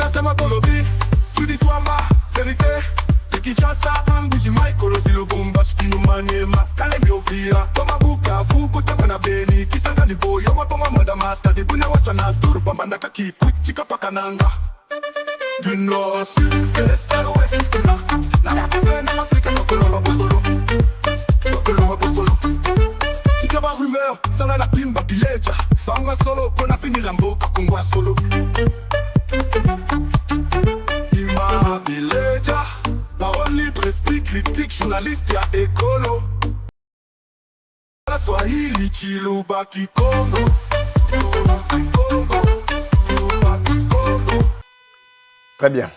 Tunasema kolobi, tuditwamba, verite. Tekichasa, ambiji maikolo zilobumba, shikinumanyema. Kalemi ovira, toma buka, fuku tabana beni. Kisanga ni boyo, wapoma madamata. Dibune wachana, turu pamba nakaki, chika pakananga. Du nord au sud, de l'est à l'ouest. Na makase na Afrika, Mokolomba Bosolo. Mokolomba Bosolo. Chika ba rumeur, sana la pimba bileja. Sanga solo, pona finir mboka kongwa solo. Pimba bileja. Parole libre, esprit critique, journaliste ya écolo. La Swahili, Chiluba, Kikongo. Très bien.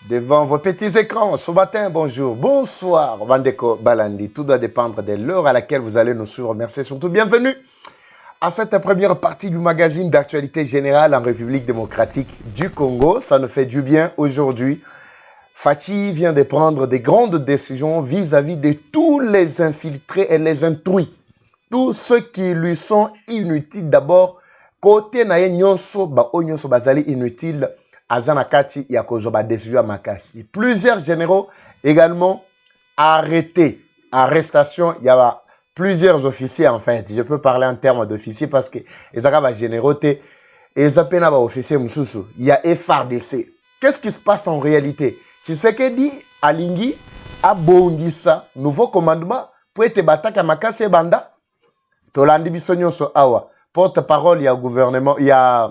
Devant vos petits écrans, ce matin, bonjour, bonsoir, Bandeko Balandi. Tout doit dépendre de l'heure à laquelle vous allez nous suivre. Merci surtout. Bienvenue à cette première partie du magazine d'actualité générale en République démocratique du Congo. Ça nous fait du bien aujourd'hui. Fachi vient de prendre des grandes décisions vis-à-vis de tous les infiltrés et les intrus. Tous ceux qui lui sont inutiles. D'abord, côté naye nyonso ba onyonso bazali inutile. Azanakati yakozoba décision makasi. Plusieurs généraux également arrêtés. Arrestation, il y a plusieurs officiers en fait. Je peux parler en termes d'officiers parce que les arabes généraux et les officiers moussoussou. Il y a FRDC. Qu'est-ce qui se passe en réalité? Tshisekedi Alingi a bongisa nouveau commandement pour être bataka makasi banda. Tolandi bisonyo so awa. Porte-parole, il y a gouvernement, il y a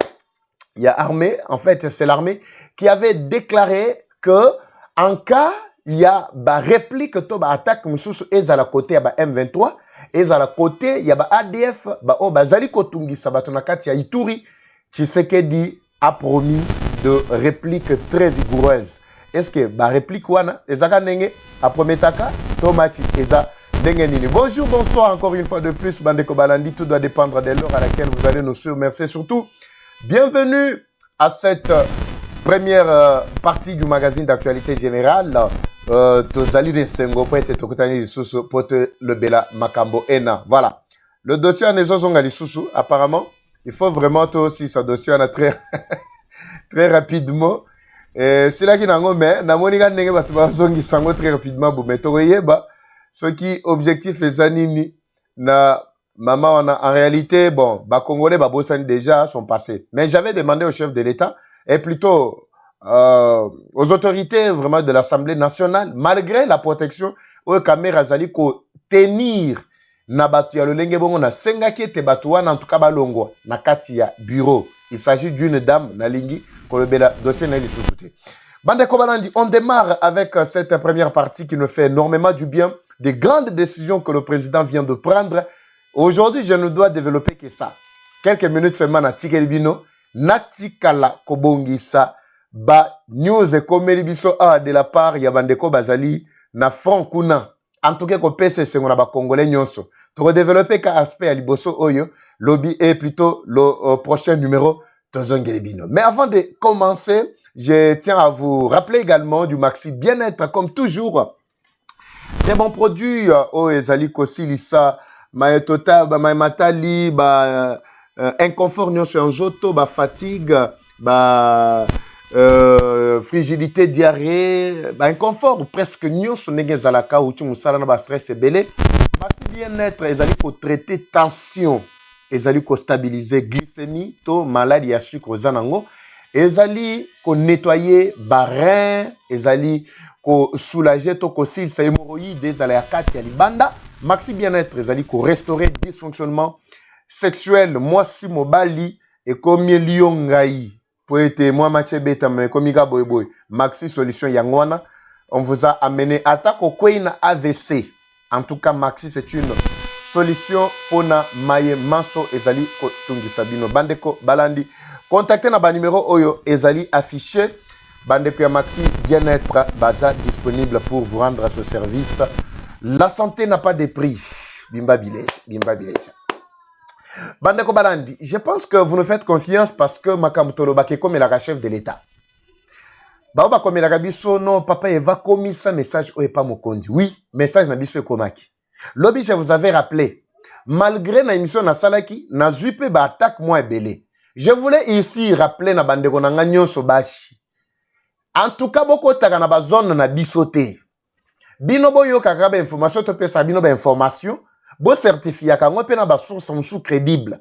armée, en fait, c'est l'armée qui avait déclaré que en cas il y a ba réplique to ba attaque mususu ezala côté ya ba M23, ezala côté ya ba ADF ba o bazali kotungisa bato na kati ya Ituri. Tshisekedi a promis de réplique très vigoureuse. Est-ce que ba réplique wana ezaka ndenge aprometaka to machi eza ndenge nini? Bonjour, bonsoir encore une fois de plus Bandeko Balandi. Tout doit dépendre de l'heure à laquelle vous allez nous suivre. Merci surtout. Bienvenue à cette première partie du magazine d'actualité générale. Tozali de Sengo Poete Tokutani Lisusu Pote le Bela Makambo Ena. Voilà. Le dossier en Ezozonga Lisusu, apparemment, il faut vraiment toi aussi ce dossier en a très, très rapidement. C'est là qu'il y a un homme, Namonika Nenge Batubazongi Sango très rapidement. Vous mettez, ce qui objectif est Zanini na. Maman, en réalité, bon, les Congolais, déjà sont passés. Mais j'avais demandé au chef de l'État, et plutôt aux autorités vraiment de l'Assemblée nationale, malgré la protection, aux caméras, ko tenir na batu ya lolenge bongo na sengaki te batuwa en tout cas balongo na kati ya bureau. Il s'agit d'une dame na lingi kolobela dossier na lisusuté. Bandeko Balandi, on démarre avec cette première partie qui nous fait énormément du bien, des grandes décisions que le président vient de prendre. Aujourd'hui, je ne dois développer que ça. Quelques minutes seulement na tikelibino, natikala kobongisa ba news et komelibiso a de la part ya bandeko bazali na front kuna. En tout cas, ko pese sengona ba congolais nyonso. Pour développer ka aspect à liboso oyo, lobby est plutôt le prochain numéro tozongelibino. Mais avant de commencer, je tiens à vous rappeler également du Maxi Bien-être comme toujours. Des bons produits ezali kosilisa Maetota, Maematali, inconfort sur un joto, fatigue, frigidité, diarrhée, inconfort, presque nyos, negezalaka, ou tu moussala na stress et belé. Si bien-être, ezali ko traiter tension, ezali ko stabiliser glycémie, to maladie à sucre zanango, ezali ko nettoyer rein, ezali ko soulager to ko sil sa hémorroïde, ezali akati ya libanda. Maxi Bien-être, ezali ko restaurer dysfonctionnement sexuel, moi si mobali et comme liongai pour être moi matché beta mais comme boy boy. Maxi solution yangwana, on vous a amené attaque au Queen AVC. En tout cas, Maxi c'est une solution pour na maye manso ezali ko tungi sabino Bandeko Balandi. Contactez na ba numéro oyo ezali affiché. Bandeko ya Maxi Bien-être baza disponible pour vous rendre à ce service. La santé n'a pas de prix. Bimba Bilège, Bimba Bilège. Bandeko Balandi, je pense que vous nous faites confiance parce que Makamutolo Bake comme la chef de l'État. Baoba comme la biso non, papa Eva commis ça message ou pas mokondi. Oui, message na biso komaki. Lobby, je vous avais rappelé, malgré la émission na salaki, na jupe ba attaque moi belé. Je voulais ici rappeler na bandeko na nganyo sobashi. En tout cas, beaucoup de ba zone na bisoté. Bino boyo kaka ba information to pesa bino ba information, bo certifié kango pe na ba source sous crédible.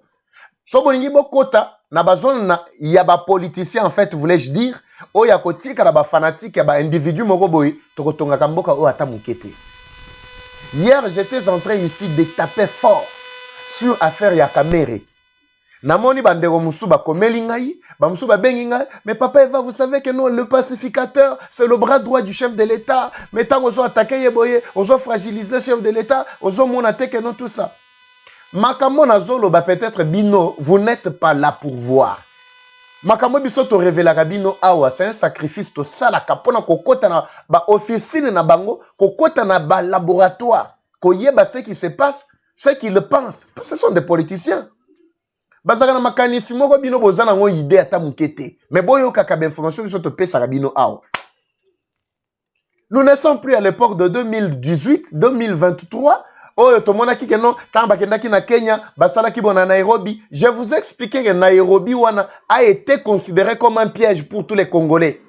So bolingi bokota na ba zone na ya ba politicien en fait voulais-je dire, o ya kotika na ba fanatique ya ba individu moko boy to kotonga kamboka o ata mukete. Hier, j'étais en train ici de taper fort sur affaire ya Kamere. Namoni bandero musuba komeli ngai, ba musuba bengi ngai, mais papa Eva, vous savez que non, le pacificateur, c'est le bras droit du chef de l'État. Mais tant qu'on soit attaqué yeboye, on soit fragilisé le chef de l'État, on soit monaté que non tout ça. Makambo nazolo ba peut-être bino, vous n'êtes pas là pour voir. Makambo biso to révéla bino awa, c'est un sacrifice to sala kapona kokota na ba officine na bango, kokota na ba laboratoire, koyeba ce qui se passe, ce qu'ils pensent. Ce sont des politiciens. Bazaka na makanisi moko bino bozana ngo idée ata mukete. Mais boyo kaka ba information biso to pesa bino awa. Nous ne sommes plus à l'époque de 2018, 2023. Oh, tout le monde a dit que non, quand bakendaki na Kenya, basalaki bona Nairobi. Je vous ai expliqué que Nairobi a été considéré comme un piège pour tous les Congolais.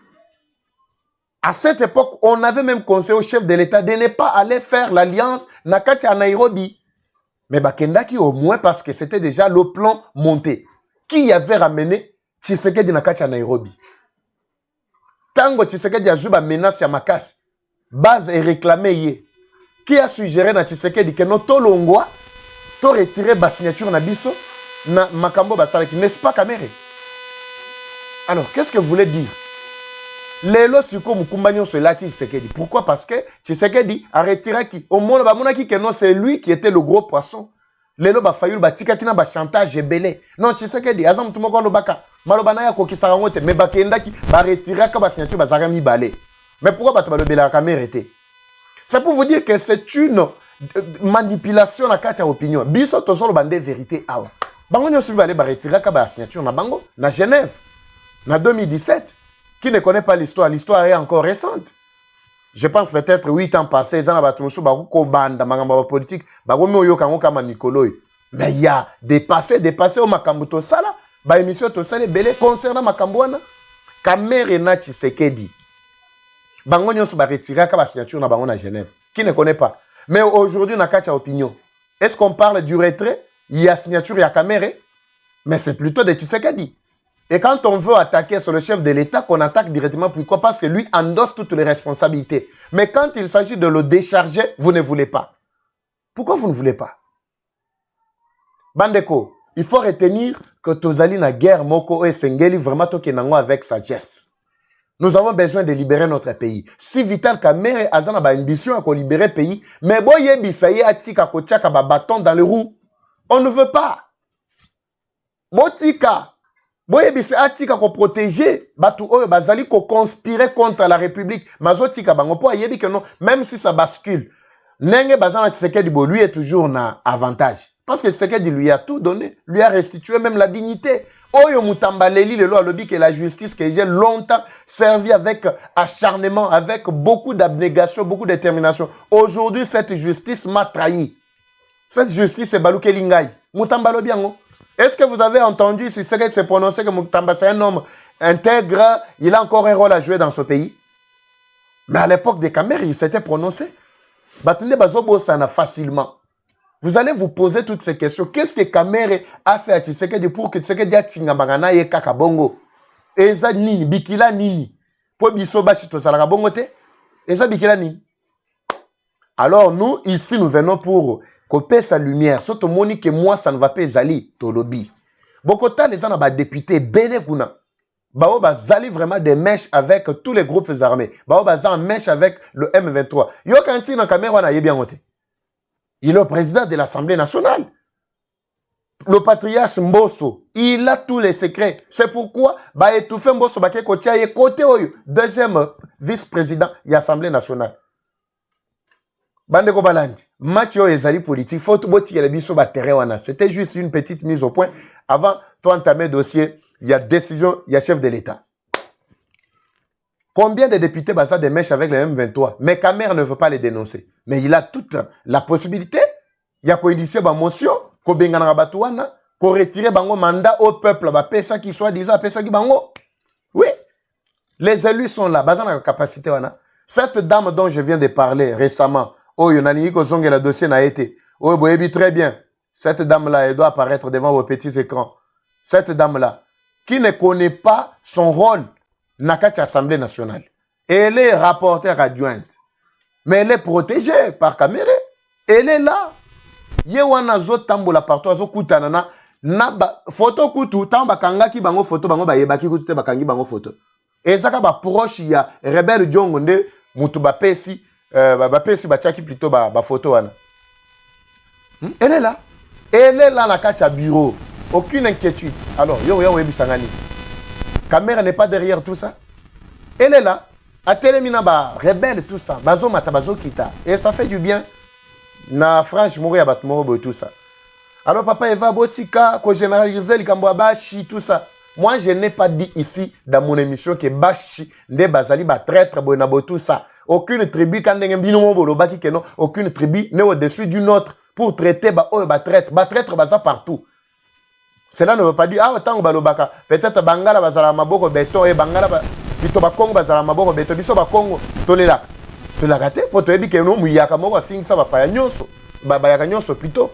À cette époque, on avait même conseillé au chef de l'État de ne pas aller faire l'alliance Nakati à Nairobi. Mais bakendaki au moins parce que c'était déjà le plan monté. Qui avait ramené Tshisekedi Nakati à Nairobi? Tango Tshisekedi a joué la menace à Makashi. Base est réclamée hier. Qui a suggéré na Tshisekedi que notre longwa to retirer ba signature na biso na makambo basalaki, n'est-ce pas Kamere? Alors, qu'est-ce que vous voulez dire? Lelo siko mukumbanyo se lati Tshisekedi. Pourquoi? Parce que Tshisekedi a retiré qui? Au monde ba monaki que non, c'est lui qui était le gros poisson. Lelo ba fayul ba tika kina ba chantage belé. Non, Tshisekedi azam tumoko no baka. Maloba na ya kokisaka ngote me bakendaki ba retirer ka ba signature ba zaka mi balé. Mais pourquoi ba to ba lobela Kamere té? C'est pour vous dire que c'est une manipulation na kati ya opinion. Biso tozolo bande vérité awa. Bango nyosu balé ba retirer ka ba signature na bango na Genève na 2017. Qui ne connaît pas l'histoire? L'histoire est encore récente. Je pense peut-être 8 ans passés, ils ont battu sur Baruko Banda, Magamba politique, Bagomo Yokango Kama Nikoloi. Mais il y a dépassé au Makambuto Sala, ba émission Tosale Belé concernant Makambouana, Kamere na Tshisekedi. Bango nyoso ba retirer ka ba signature na bango na Genève. Qui ne connaît pas? Mais aujourd'hui, na katia opinion. Est-ce qu'on parle du retrait? Il y a signature, il y a Kamere, mais c'est plutôt de Tshisekedi. Et quand on veut attaquer sur le chef de l'État, qu'on attaque directement, pourquoi? Parce que lui endosse toutes les responsabilités. Mais quand il s'agit de le décharger, vous ne voulez pas. Pourquoi vous ne voulez pas? Bandeko, il faut retenir que Tozali na guerre Moko et Sengeli vraiment tokenango avec sagesse. Nous avons besoin de libérer notre pays. Si Vital Kamere a une ambition à libérer le pays, mais boye bisaye atika kotiaka ba bâton dans les roues. On ne veut pas. Botika. Boye bise atika ko protéger batu oyo bazali ko conspirer contre la République. Mazotika bango po ayebi que non, même si ça bascule. Nenge bazana Tshisekedi bo lui est toujours na avantage. Parce que Tshisekedi lui a tout donné, lui a restitué même la dignité. Oyo Mutambaleli le loi lobby que la justice que j'ai longtemps servi avec acharnement, avec beaucoup d'abnégation, beaucoup de détermination. Aujourd'hui, cette justice m'a trahi. Cette justice est Balouke Lingay. Mutambalobi ango. Est-ce que vous avez entendu si Tshisekedi s'est prononcé que Mutamba c'est un homme intègre, il a encore un rôle à jouer dans ce pays? Mais à l'époque des Kamere, il s'était prononcé. Batunde Bazobo sana facilement. Vous allez vous poser toutes ces questions. Qu'est-ce que Kamere a fait à Tshisekedi pour que Tshisekedi a tingambangana ye kaka bongo? Eza nini, bikila nini? Po biso bashi to salaka bongo te? Eza bikila nini? Alors nous, ici, nous venons pour couper sa lumière. Surtout moni que moi, ça ne va pas zali tolobi. Bokota les gens ba députés bene kuna. Bao bazali vraiment des mèches avec tous les groupes armés. Bao bazan mèche avec le M23. Yo kanti na Kamere na yebi ngote. Il est le président de l'Assemblée nationale. Le patriarche Mbosso, il a tous les secrets. C'est pourquoi ba étouffé Mbosso ba ke kotia ye côté oyo, deuxième vice-président de l'Assemblée nationale. Bandeko Balandi, match yo ezali politique, faut tout boti le biso ba terrain wana. C'était juste une petite mise au point avant toi entamer dossier, il y a décision, il y a chef de l'État. Combien de députés basa des mèches avec le M23? Mais Kamere ne veut pas les dénoncer. Mais il a toute la possibilité. Il y a quoi initier ba motion, ko bengana batouana, ko retirer bango mandat au peuple, ba pesa qui soit disant pesa qui bango. Oui. Les élus sont là. Bazan a la capacité. Wana. Cette dame dont je viens de parler récemment, oh, il y a le dossier n'a été. Oh, boyebi, très bien. Cette dame-là, elle doit apparaître devant vos petits écrans. Cette dame-là, qui ne connaît pas son rôle dans l'Assemblée nationale. Elle est rapporteure adjointe. Mais elle est protégée par caméra. Elle est là. Yewana zo tambola partout, zo kutanana. Na photo kutu, tamba kangaki bango photo, bango ba yebaki kutu te bakangi bango photo. Et ça ba proche ya rebelle Djongonde, mutu ba pesi, ba pesi ba tchaki plutôt ba photo wana. Elle est là. Elle est là na kacha bureau. Aucune inquiétude. Alors, yo webi sangani. Caméra n'est pas derrière tout ça. Elle est là. A télémina ba rebelle tout ça. Bazo mata bazo kita. Et ça fait du bien. Na franche mourir bat moro tout ça. Alors papa Eva Botika, ko généraliser les kambo bashi tout ça. Moi je n'ai pas dit ici dans mon émission que bashi nde bazali ba traître bona tout ça. Aucune tribu quand ngembino mo bolo baki que non, aucune tribu n'est au-dessus d'une autre pour traiter ba traître baza partout. Cela ne veut pas dire ah tant balobaka peut-être bangala bazala maboko beton et bangala bito ba Congo bazala maboko beton biso ba Congo tolela. Tu l'as raté pour te dire que nous muyaka moko fingi ça va pas nyonso ba yaka nyonso plutôt.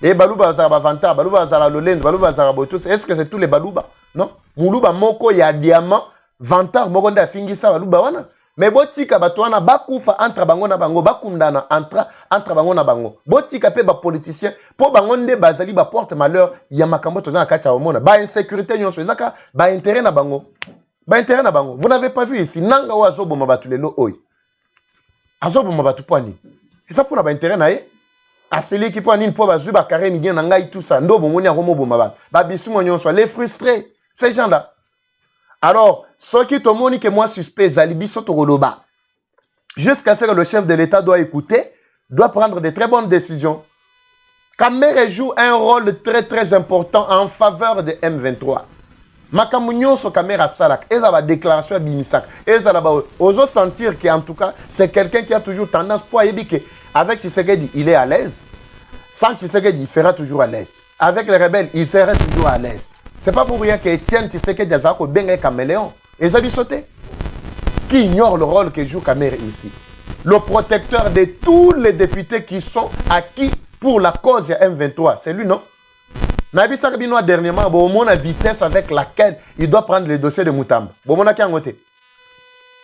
Et baluba bazala vanta baluba bazala lolendo baluba bazala botus est-ce que c'est tous les baluba non muluba moko ya diamant vanta moko nda fingi ça baluba wana mais botika bato wana bakufa entre bango na bango bakundana entre bango na bango botika pe ba politicien po bango nde bazali ba porte malheur ya makambo tozana kacha omona ba insécurité nyonso ezaka ba intérêt na bango vous n'avez pas vu ici nanga wa zoboma batulelo oy azoboma batu poani ça pour na ba intérêt na ye à celui qui poani po bazu ba carré mi na ngai tout ça ndo bomoni akomo boma ba bisu nyonso les frustrés ces gens là. Alors, ceux qui te montrent que moi suspect Zalibi Sotogoloba, jusqu'à ce que le chef de l'État doit écouter, doit prendre de très bonnes décisions. Kamere joue un rôle très important en faveur de M23. Makamunyo so Kamera Salak, et ça va déclaration à Bimisak, et ça va oser sentir qu'en tout cas, c'est quelqu'un qui a toujours tendance pour que avec Tshisekedi, il est à l'aise. Sans Tshisekedi, il sera toujours à l'aise. Avec les rebelles, il sera toujours à l'aise. C'est pas pour rien que Etienne Tshisekedi Azako benga caméléon. Et ça lui sauté. Qui ignore le rôle que joue Kamere ici. Le protecteur de tous les députés qui sont acquis pour la cause de M23. C'est lui, non? Nabi Sakabino dernièrement, bon, on a vitesse avec laquelle il doit prendre le dossier de Moutamba. Bon, on a qu'à noter.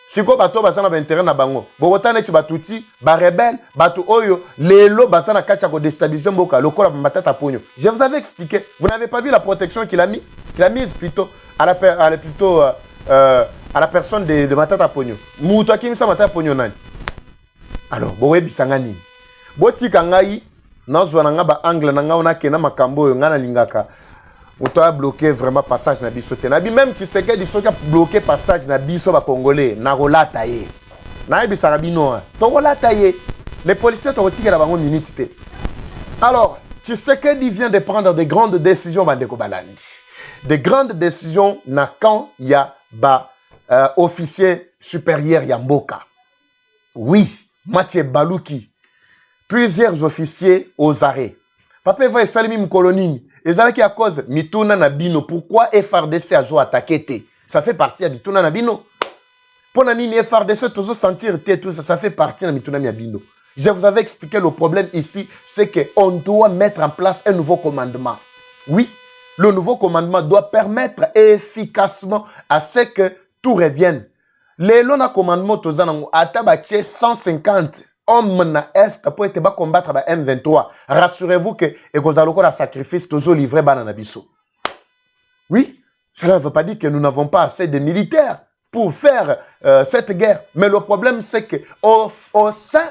Si quoi bateau basana ba intérêt na bango. Bogotane ci batuti, ba rebelle, batu oyo, lelo basana kacha ko déstabiliser mboka, lokola matata ponyo. Je vous avais expliqué. Vous n'avez pas vu la protection qu'il a mise plutôt à la personne de matata ponyo. Muto akimisa matata ponyo nani. Alors, bowe bisangani. Botika ngai nazwa nga ba angle na nga ona kena makambo yo ngana lingaka. On doit bloquer vraiment passage na biso te. Nabi même tu sais que di soka bloquer passage na biso ba congolais na rolata ye. Na bi sarabino. To rolata ye. Les policiers to retika la bango minute te. Alors, tu sais que il vient de prendre de grandes décisions bandeko balandi. De grandes décisions na quand il y a ba officier supérieur ya mboka. Oui, Mathieu Balouki. Plusieurs officiers aux arrêts. Papa va salimi mkolonini. Et ça qui à cause mituna nabino. Pourquoi FRDC a attaqué te? Ça fait partie de mituna nabino. Pour nani FRDC toujours sentir tout ça, ça fait partie de mituna nabino. Je vous avais expliqué le problème ici, c'est que on doit mettre en place un nouveau commandement. Oui, le nouveau commandement doit permettre efficacement à ce que tout revienne. Les lona commandement tozanango atabache 150 hommes na est pour être combattre ba M23. Rassurez-vous que ekozaloko la sacrifice tozo livré banana biso. Oui, cela ne veut pas dire que nous n'avons pas assez de militaires pour faire cette guerre. Mais le problème c'est que au sein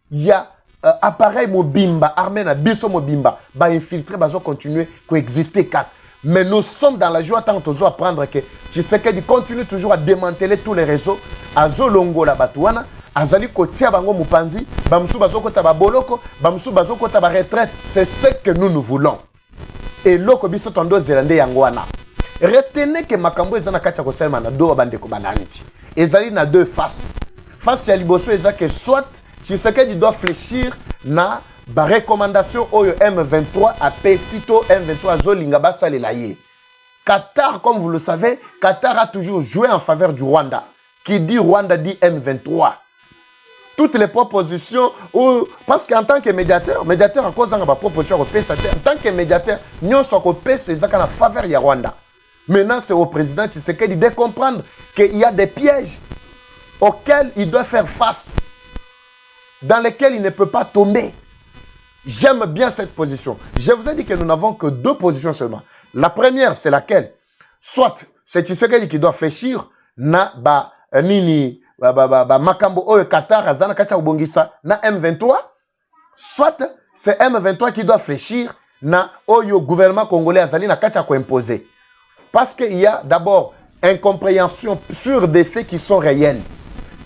il y a appareil mobimba, armée na biso mobimba, ba infiltrer bazo continuer coexister quatre. Mais nous sommes dans la joie tant tozo apprendre que tu sais qu'il continue toujours à démanteler tous les réseaux à Zolongo la Batouana. Azali kotia bango mupanzi, bamsu bazoko taba boloko, bamsu bazoko taba retraite, c'est ce que nous voulons. Et loko biso tondo zelande yangwana. Retenez que makambo ezana kacha ko selma na do bandeko balanti. Ezali na deux faces. Face ya liboso ezake soit tu sais que tu dois fléchir na ba recommandation oyo M23 a pesito M23 zolinga basale la ye. Qatar, comme vous le savez, Qatar a toujours joué en faveur du Rwanda. qui dit Rwanda dit M23. Toutes les propositions, parce qu'en tant que médiateur à cause de la proposition européenne, en tant que médiateur, nous sommes européens, c'est ça qu'on a faveur de Rwanda. Maintenant, c'est au président Tshisekedi de comprendre qu'il y a des pièges auxquels il doit faire face, dans lesquels il ne peut pas tomber. J'aime bien cette position. Je vous ai dit que nous n'avons que deux positions seulement. La première, c'est laquelle? Soit c'est Tshisekedi qui doit fléchir na makambo oyo Qatar azana kacha ubongisa na M23, soit c'est M23 qui doit fléchir na oyo gouvernement congolais azali na kacha ko imposer. Parce qu'il y a d'abord incompréhension sur des faits qui sont réels.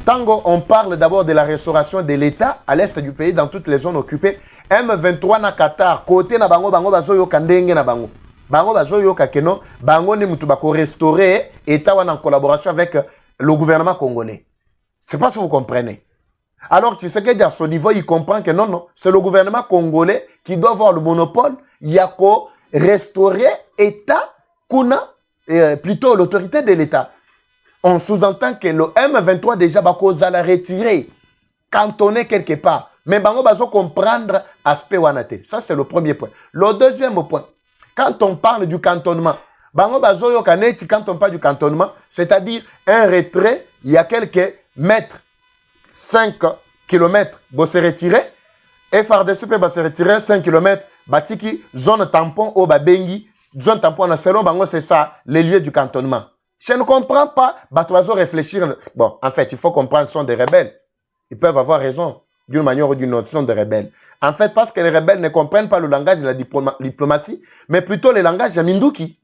Tant on parle d'abord de la restauration de l'État à l'est du pays, dans toutes les zones occupées, M23 na Qatar, côté na bango bazoyo kandenge na bango. Bango bazoyo kakeno, bango ni mutu bako restaurer État en collaboration avec le gouvernement congolais. C'est pas si vous comprenez. Alors tu sais que à son niveau, il comprend que non, c'est le gouvernement congolais qui doit avoir le monopole, yako restaurer État kuna plutôt l'autorité de l'État. On sous-entend que le M23 déjà va la retirer, cantonner quelque part. Mais bango bazo comprendre aspect wanate. Ça c'est le premier point. Le deuxième point, quand on parle du cantonnement, bango bazo yo kaneti quand on parle du cantonnement, c'est-à-dire un retrait, il y a quelques mètres, 5 km, va se retirer. FRDC va se retirer 5 km, batiki zone tampon au babengi, zone tampon na selon bango c'est ça les lieux du cantonnement. Je ne comprends pas, Batoiseau réfléchir. Bon, en fait, il faut comprendre, ce sont des rebelles. Ils peuvent avoir raison, d'une manière ou d'une autre, ce sont des rebelles. En fait, parce que les rebelles ne comprennent pas le langage de la diplomatie, mais plutôt le langage de Minduki.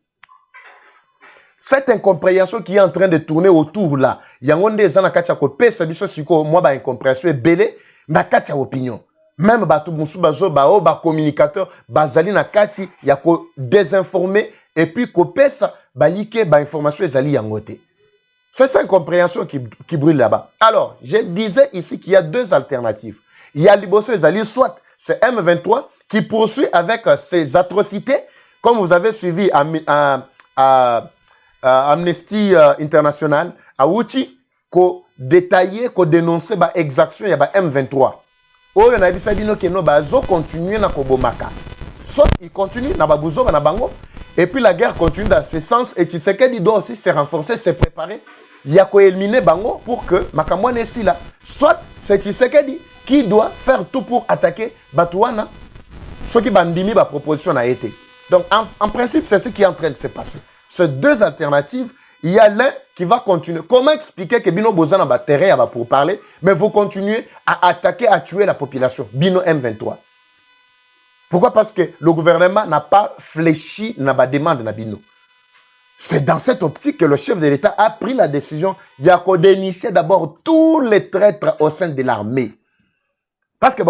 Cette incompréhension qui est en train de tourner autour là, il y a un des anakacha ko pesa biso siko moi ba incompréhension est belé, na kacha opinion. Même batu musu bazo ba communicateur bazali na kati ya ko désinformer et puis ko pesa ba like ba information ezali yangote. C'est cette incompréhension qui brûle là-bas. Alors, je disais ici qu'il y a deux alternatives. Il y a Liboso ezali, soit c'est M23 qui poursuit avec ses atrocités, comme vous avez suivi Amnesty International, à Outi, ko détailler, ko dénoncer ba exaction ya ba M23. Oyo na bisa bino keno bazo continuer na kobomaka. Soit il continue na babuzo na bango et puis la guerre continue dans ce sens et Tshisekedi doit aussi se renforcer, se préparer. Il y a qu'à éliminer bango pour que makamwa nesi là. Soit c'est Tshisekedi qui doit faire tout pour attaquer Batouana. Ce qui bandimi ba proposition a été. Donc en principe c'est ce qui est en train de se passer. Ces deux alternatives, il y a l'un qui va continuer. Comment expliquer que Bino Bozan a terrain pour parler, mais vous continuez à attaquer, à tuer la population. Bino M23. Pourquoi? Parce que le gouvernement n'a pas fléchi na demande na Bino. C'est dans cette optique que le chef de l'État a pris la décision d'initier d'abord tous les traîtres au sein de l'armée. Parce que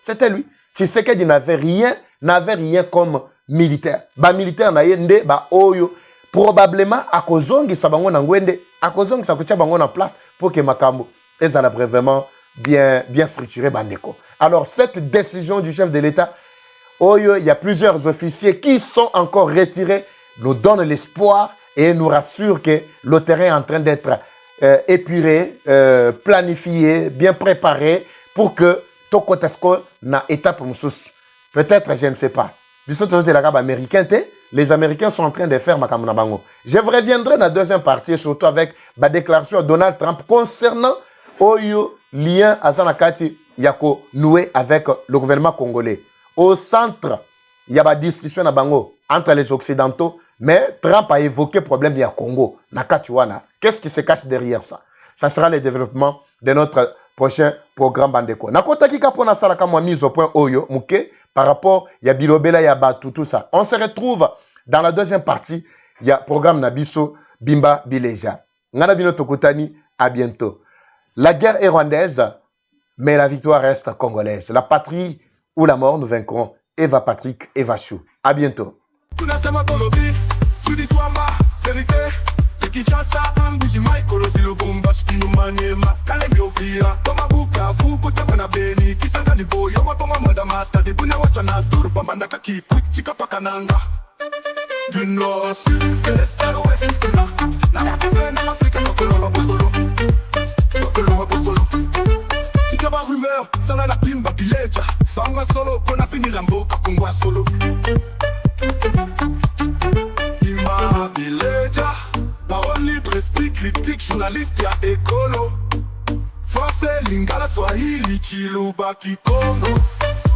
c'était lui. Tshisekedi n'avait rien comme militaire. Ba militaire na yende ba oyo probablement akozongi sabango na ngwende, akozongi sakucha bango na place pour que makambo ezala vraiment bien structuré bandeko. Alors cette décision du chef de l'État, oyo il y a plusieurs officiers qui sont encore retirés, nous donne l'espoir et nous rassure que le terrain est en train d'être épuré, planifié, bien préparé pour que Tokotesko na étape moussous. Peut-être, je ne sais pas. Les Américains sont en train de faire Makamuna Bango. Je reviendrai dans la deuxième partie, surtout avec la déclaration de Donald Trump concernant Oyo lien à Zanakati Yako noué avec le gouvernement congolais. Au centre, il y a une discussion à Bango entre les Occidentaux, mais Trump a évoqué le problème du Congo. Qu'est-ce qui se cache derrière ça? Ça sera le développement de notre prochain programme Bandeko. Nakota kika pona sala kama mise au point Oyo, Mouké, par rapport, il y a Bilobela, il y a Batu, tout ça. On se retrouve dans la deuxième partie, il y a programme Nabiso, Bimba, Bileja. Ngana Bino Tokutani, à bientôt. La guerre est rwandaise, mais la victoire reste congolaise. La patrie ou la mort, nous vaincrons. Eva Patrick, Eva Chou. À bientôt. Kinshasa, Ambuji, Michael, Zilobumba, Shkinu, Maniema, Kalemi, Ovira, Tomabuka, Fukuta, Beni, Kisangani, Boyo, Mapama, Madamasta, de Bunya, Wachana, Turba, Manaka, Chikapakananga. Du nord au sud, de l'est à l'ouest. Na kese na Afrique, Tokolo Bosolo. Tokolo Bosolo. Si tu as rumeur, ça n'a la pimba pileja. Sanga solo, qu'on a fini Rambo, Kakungwa solo. Pimba pileja. Parole libre, esprit critique, journaliste, y'a écolo. Français, Lingala, Swahili, Chiluba, Kikongo.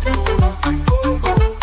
Kikongo.